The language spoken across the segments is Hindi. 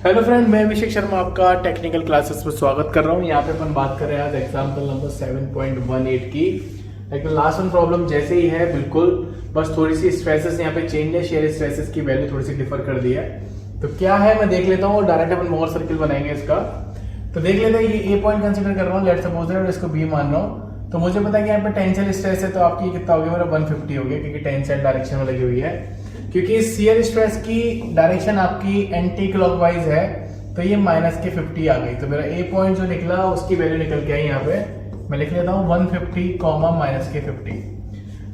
हेलो फ्रेंड, मैं अभिषेक शर्मा आपका टेक्निकल क्लासेस में स्वागत कर रहा हूँ। यहाँ पे अपन बात कर रहे हैं आज एग्जाम्पल नंबर 7.18 की। लेकिन लास्ट वन प्रॉब्लम जैसे ही है बिल्कुल, बस थोड़ी सी स्ट्रेसेस यहाँ पे चेंज है, शेयर स्ट्रेसेस की वैल्यू थोड़ी सी डिफर कर दी है। तो क्या है मैं देख लेता हूँ, डायरेक्ट अपन मोर सर्किल बनाएंगे इसका। तो देख लेते हैं, ये ए पॉइंट कंसिडर कर रहा हूँ, लेट्स सपोज और इसको बी मान रहा हूँ। तो मुझे पता है कि यहाँ पे टेंशन स्ट्रेस है, तो आपकी कितना हो गया मेरा 150 हो गया, क्योंकि टेंशन डायरेक्शन में लगी हुई है। क्योंकि शियर स्ट्रेस की डायरेक्शन आपकी एंटी क्लॉकवाइज है, तो ये माइनस के 50 आ गई। तो मेरा ए पॉइंट जो निकला उसकी वैल्यू निकल के आई। यहाँ पे मैं लिख लेता हूँ 150 कॉमा माइनस के 50।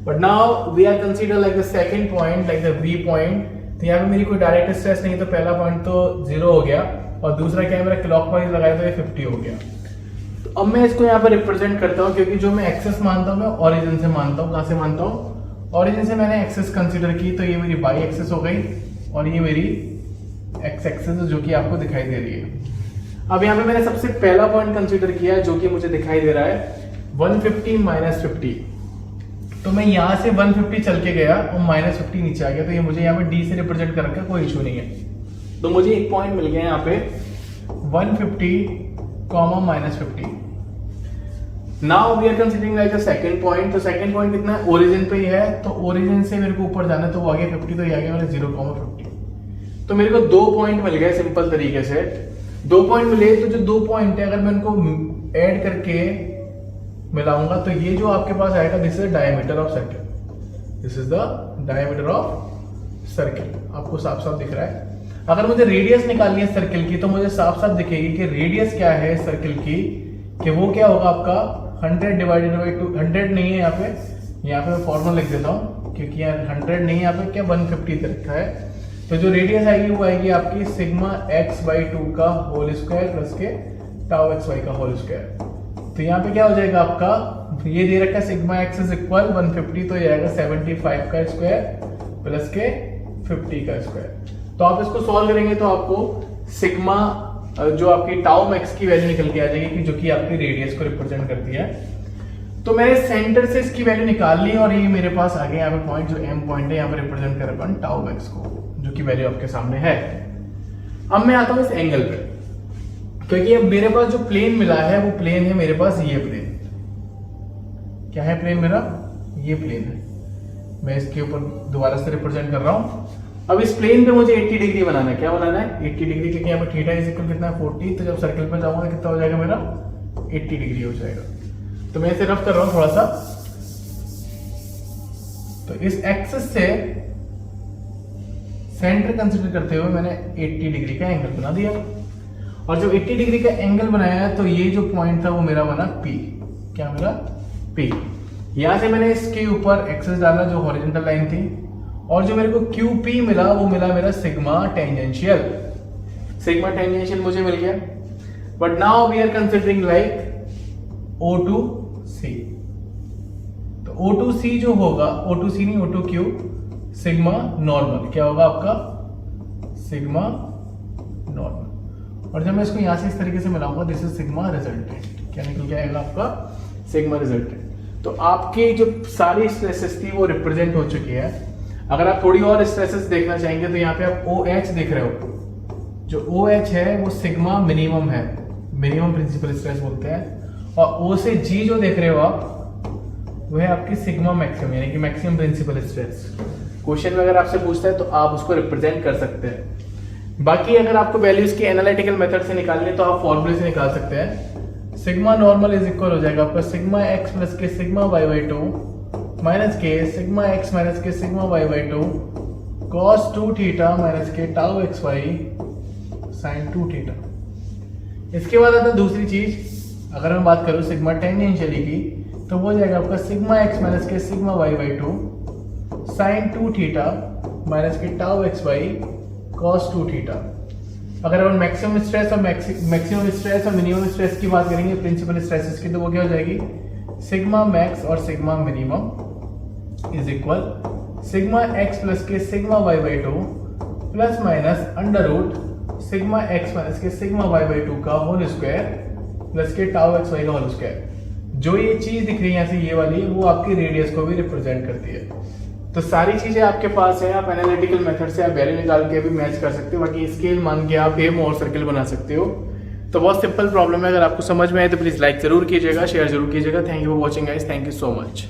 But now we are consider like the second point, like the B point. तो यहाँ पे मेरी कोई डायरेक्ट स्ट्रेस नहीं, तो पहला पॉइंट तो 0 हो गया, और दूसरा क्या है मेरा क्लॉकवाइज लगाया तो ये 50 हो गया। तो अब मैं इसको यहाँ पर रिप्रेजेंट करता हूँ, क्योंकि जो मैं एक्सेस मानता हूँ मैं ओरिजिन से मानता हूँ। कहाँ से मानता हूँ? ओरिजिन से मैंने एक्सेस कंसिडर की, तो ये मेरी बाई एक्सेस हो गई और ये मेरी एक्स एक्सेस जो कि आपको दिखाई दे रही है। अब यहाँ पे मैंने सबसे पहला पॉइंट कंसीडर किया है, जो कि मुझे दिखाई दे रहा है 150 माइनस 50। तो मैं यहाँ से 150 चल के गया और माइनस 50 नीचे आ गया, तो ये मुझे यहाँ पे डी से रिप्रेजेंट कर रखा, कोई इशू नहीं है। तो मुझे एक पॉइंट मिल गया यहाँ पे 150 comma minus 50। Now we are considering like the second point. तो सेकंड पॉइंट कितना है? ओरिजिन पे ही है, तो ओरिजिन से मेरे को ऊपर जाना है, तो वो आ गया 50, तो ये आ गया मेरा 0,50। तो मेरे को 2 पॉइंट मिल गए सिंपल तरीके से। 2 पॉइंट मिले, तो जो 2 पॉइंट है अगर मैं उनको ऐड करके मिलाऊंगा, तो ये जो आपके पास आएगा, this is diameter of circle. This is the diameter of circle. आपको साफ साफ दिख रहा है। अगर मुझे रेडियस निकालनी है सर्किल की, तो मुझे साफ साफ दिखेगी कि रेडियस क्या है सर्किल की, कि वो क्या होगा आपका 100 डिवाइडेड बाई 2। 100 नहीं है यहाँ पे मैं फॉर्मूला लिख देता हूँ, क्योंकि यहाँ 100 नहीं है, यहाँ पे क्या 150 रखा है। तो जो रेडियस आएगी वो आएगी आपकी सिग्मा x बाई 2 का होल स्क्वायर प्लस के टाउ एक्स वाई का होल स्क्वायर। तो यहाँ पे क्या हो जाएगा आपका, ये दे रखा है सिग्मा x इज इक्वल 150, तो ये आएगा 75 का स्क्वायर प्लस के 50 का स्क्वायर। तो आप इसको सॉल्व करेंगे तो आपको सिग्मा जो आपकी टाउ मैक्स की वैल्यू निकल के आ जाएगी, कि जो कि आपकी रेडियस को रिप्रेजेंट करती है। तो मैंने सेंटर से इसकी वैल्यू निकाल ली, और ये मेरे पास आ गया यहाँ पे पॉइंट, जो एम पॉइंट है यहाँ पे रिप्रेजेंट कर अपन टाउ मैक्स को, जो कि वैल्यू आपके सामने है। अब मैं आता हूं इस एंगल पे, क्योंकि अब मेरे पास जो प्लेन मिला है वो प्लेन है मेरे पास ये प्लेन। क्या है प्लेन मेरा? ये प्लेन है। मैं इसके ऊपर दोबारा से रिप्रेजेंट कर रहा हूं। अब इस प्लेन पे मुझे 80 डिग्री बनाना है। क्या बनाना है? 80 डिग्री, क्योंकि यहाँ पे थीटा इज इक्वल कितना है 40। तो जब सर्किल पे जाऊंगा कितना हो जाएगा मेरा? 80 डिग्री हो जाएगा। तो मैं इसे रफ कर रहा हूं थोड़ा सा। तो इस एक्सिस से सेंटर कंसीडर करते हुए मैंने 80 डिग्री का एंगल बना दिया, और जब 80 डिग्री का एंगल बनाया तो ये जो पॉइंट था वो मेरा बना P। क्या मेरा? P। यहां से मैंने इसके ऊपर एक्सेस डाला जो हॉरिजॉन्टल लाइन थी, और जो मेरे को QP मिला वो मिला मेरा सिग्मा टेंजेंशियल। सिग्मा टेंजेंशियल मुझे मिल गया। But now we are considering like O2C। तो O2C जो होगा, O2C नहीं O2Q, सिग्मा नॉर्मल। क्या होगा आपका? Sigma normal. और जब मैं इसको यहां से इस तरीके से मिलाऊंगा, दिस इज सिग्मा रिजल्टेंट। क्या निकल के आएगा आपका? Sigma resultant. तो आपकी जो सारी स्ट्रेसेस थी वो रिप्रेजेंट हो चुकी है। अगर आप थोड़ी और स्ट्रेसेस देखना चाहेंगे, तो यहाँ पे आप OH देख रहे हो। जो OH है वो सिग्मा मिनिमम है, मिनिमम प्रिंसिपल स्ट्रेस बोलते हैं। और O से G जो देख रहे हो आप, वो है आपकी सिग्मा मैक्सिमम, यानी कि मैक्सिमम प्रिंसिपल स्ट्रेस। क्वेश्चन में अगर आपसे पूछता है तो आप उसको रिप्रेजेंट कर सकते हैं। बाकी अगर आपको वैल्यूज की एनालिटिकल मेथड से निकालनी है, तो आप फॉर्मूले से निकाल सकते हैं। सिग्मा नॉर्मल इज इक्वल हो जाएगा आपका सिग्मा x प्लस के सिग्मा y बाई 2 माइनस के सिग्मा x माइनस के sigma y by 2 cos 2 theta minus के tau x y sine 2 theta. इसके बाद आता है दूसरी चीज, अगर मैं बात करूं सिग्मा टेंजेंशियली की, तो वो हो जाएगा आपका सिग्मा x माइनस के sigma y by 2 sine 2 theta minus के tau x y cos 2 theta. अगर अपन मैक्सिमम स्ट्रेस और मिनिमम स्ट्रेस की बात करेंगे, प्रिंसिपल स्ट्रेसेस की, तो वो क्या हो जाएगी? सिग्मा मैक्स और sigma minimum is equal sigma x plus के sigma y by 2 plus minus under root sigma x minus के सिग्मा वाई बाई 2 का होल स्क्वायर प्लस के टाउ एक्स वाई का होल स्क्वायर। जो ये चीज दिख रही है यहाँ से, ये वाली, वो आपकी रेडियस को भी रिप्रेजेंट करती है। तो सारी चीज़ें आपके पास है, आप एनालिटिकल मेथड से आप वैल्यू निकाल के भी मैच कर सकते हो, बाकी स्केल मान के आप एम और सर्किल बना सकते हो। तो बहुत सिंपल प्रॉब्लम है, अगर आपको समझ में आए तो प्लीज़ लाइक ज़रूर कीजिएगा, शेयर जरूर कीजिएगा। Thank you for watching guys, thank you so much.